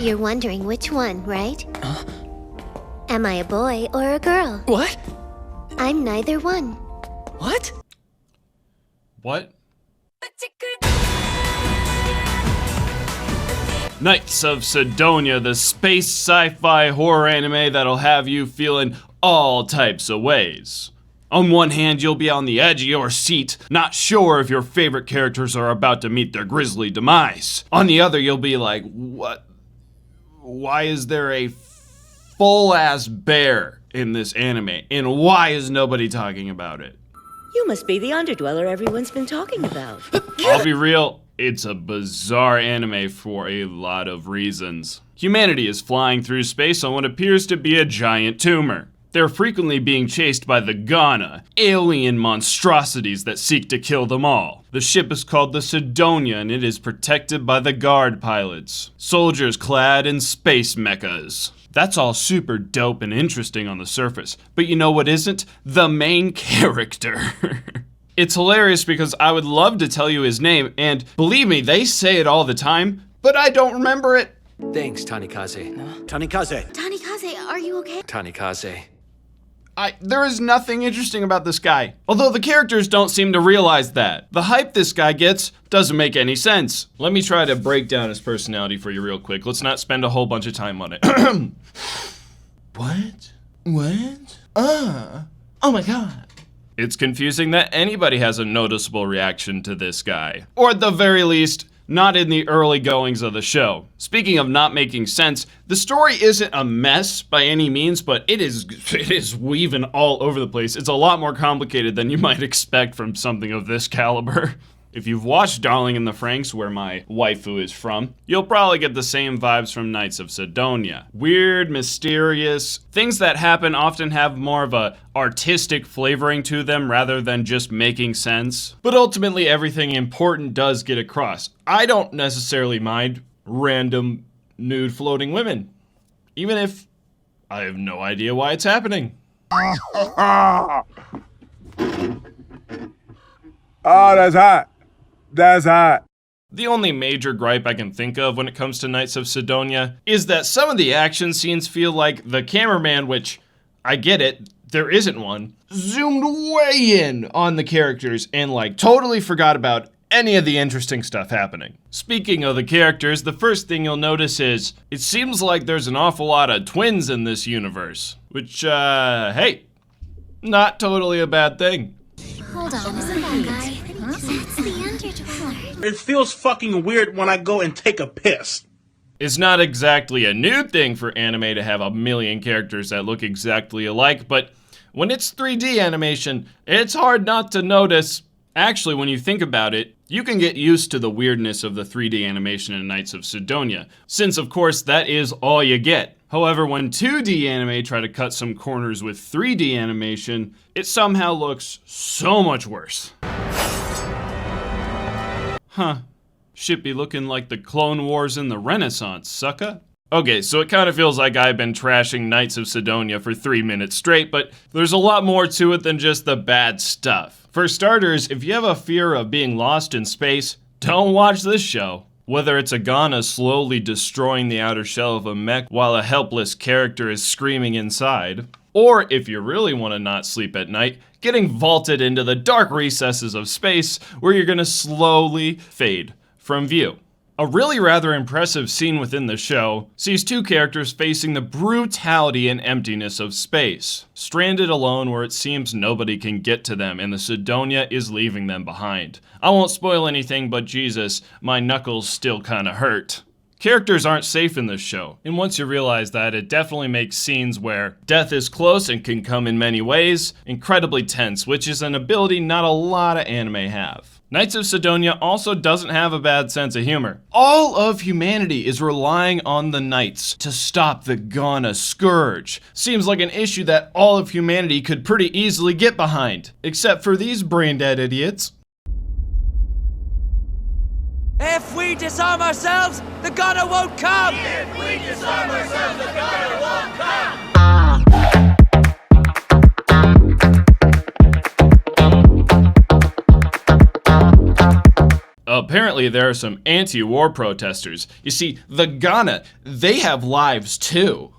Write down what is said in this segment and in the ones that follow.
You're wondering which one, right? Am I a boy or a girl? What? I'm neither one. What? What? Knights of Sidonia, the space sci-fi horror anime that'll have you feeling all types of ways. On one hand, you'll be on the edge of your seat, not sure if your favorite characters are about to meet their grisly demise. On the other, you'll be like, what? Why is there a full-ass bear in this anime? And why is nobody talking about it? You must be the underdweller everyone's been talking about. I'll be real, it's a bizarre anime for a lot of reasons. Humanity is flying through space on what appears to be a giant tumor. They're frequently being chased by the Ghana, alien monstrosities that seek to kill them all. The ship is called the Sidonia and it is protected by the guard pilots, soldiers clad in space mechas. That's all super dope and interesting on the surface, but you know what isn't? The main character. It's hilarious because I would love to tell you his name, and believe me, they say it all the time, but I don't remember it. Thanks, Tanikaze. Tanikaze. Tanikaze, are you okay? Tanikaze. There is nothing interesting about this guy. Although the characters don't seem to realize that. The hype this guy gets doesn't make any sense. Let me try to break down his personality for you real quick. Let's not spend a whole bunch of time on it. What? Oh my god. It's confusing that anybody has a noticeable reaction to this guy. Or at the very least, not in the early goings of the show. Speaking of not making sense, the story isn't a mess by any means, but it is weaving all over the place. It's a lot more complicated than you might expect from something of this caliber. If you've watched Darling in the Franxx, where my waifu is from, you'll probably get the same vibes from Knights of Sidonia. Weird, mysterious, things that happen often have more of a artistic flavoring to them rather than just making sense. But ultimately everything important does get across. I don't necessarily mind random nude floating women, even if I have no idea why it's happening. Oh, that's hot. That's hot. The only major gripe I can think of when it comes to Knights of Sidonia is that some of the action scenes feel like the cameraman, which I get it, there isn't one, zoomed way in on the characters and like totally forgot about any of the interesting stuff happening. Speaking of the characters, the first thing you'll notice is it seems like there's an awful lot of twins in this universe, which, hey, not totally a bad thing. Hold on, isn't that guy? That's the underdweller. It feels fucking weird when I go and take a piss. It's not exactly a new thing for anime to have a million characters that look exactly alike, but when it's 3D animation, it's hard not to notice. Actually, when you think about it, you can get used to the weirdness of the 3D animation in Knights of Sidonia, since of course that is all you get. However, when 2D anime try to cut some corners with 3D animation, it somehow looks so much worse. Huh. Should be looking like the Clone Wars in the Renaissance, sucka. Okay, so it kind of feels like I've been trashing Knights of Sidonia for 3 minutes straight, but there's a lot more to it than just the bad stuff. For starters, if you have a fear of being lost in space, don't watch this show. Whether it's a Ghana slowly destroying the outer shell of a mech while a helpless character is screaming inside, or if you really want to not sleep at night, getting vaulted into the dark recesses of space where you're gonna slowly fade from view. A really rather impressive scene within the show sees two characters facing the brutality and emptiness of space, stranded alone where it seems nobody can get to them and the Sidonia is leaving them behind. I won't spoil anything, but Jesus, my knuckles still kinda hurt. Characters aren't safe in this show, and once you realize that, it definitely makes scenes where death is close and can come in many ways incredibly tense, which is an ability not a lot of anime have. Knights of Sidonia also doesn't have a bad sense of humor. All of humanity is relying on the Knights to stop the Ghana scourge. Seems like an issue that all of humanity could pretty easily get behind, except for these brain-dead idiots. If we disarm ourselves, the Ghana won't come! If we disarm ourselves, the Ghana won't come! Apparently, there are some anti-war protesters. You see, the Ghana, they have lives too.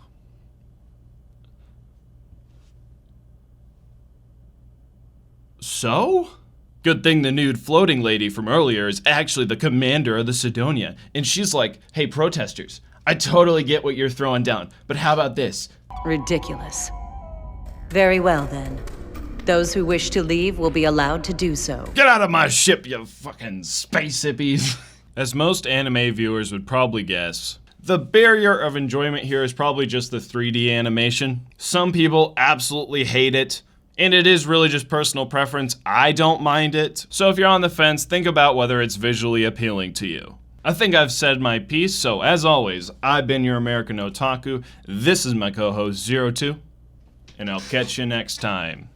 So? Good thing the nude floating lady from earlier is actually the commander of the Sidonia. And she's like, hey, protesters, I totally get what you're throwing down, but how about this? Ridiculous. Very well, then. Those who wish to leave will be allowed to do so. Get out of my ship, you fucking space hippies. As most anime viewers would probably guess, the barrier of enjoyment here is probably just the 3D animation. Some people absolutely hate it, and it is really just personal preference. I don't mind it. So if you're on the fence, think about whether it's visually appealing to you. I think I've said my piece, so as always, I've been your American Otaku. This is my co-host, 02, and I'll catch you next time.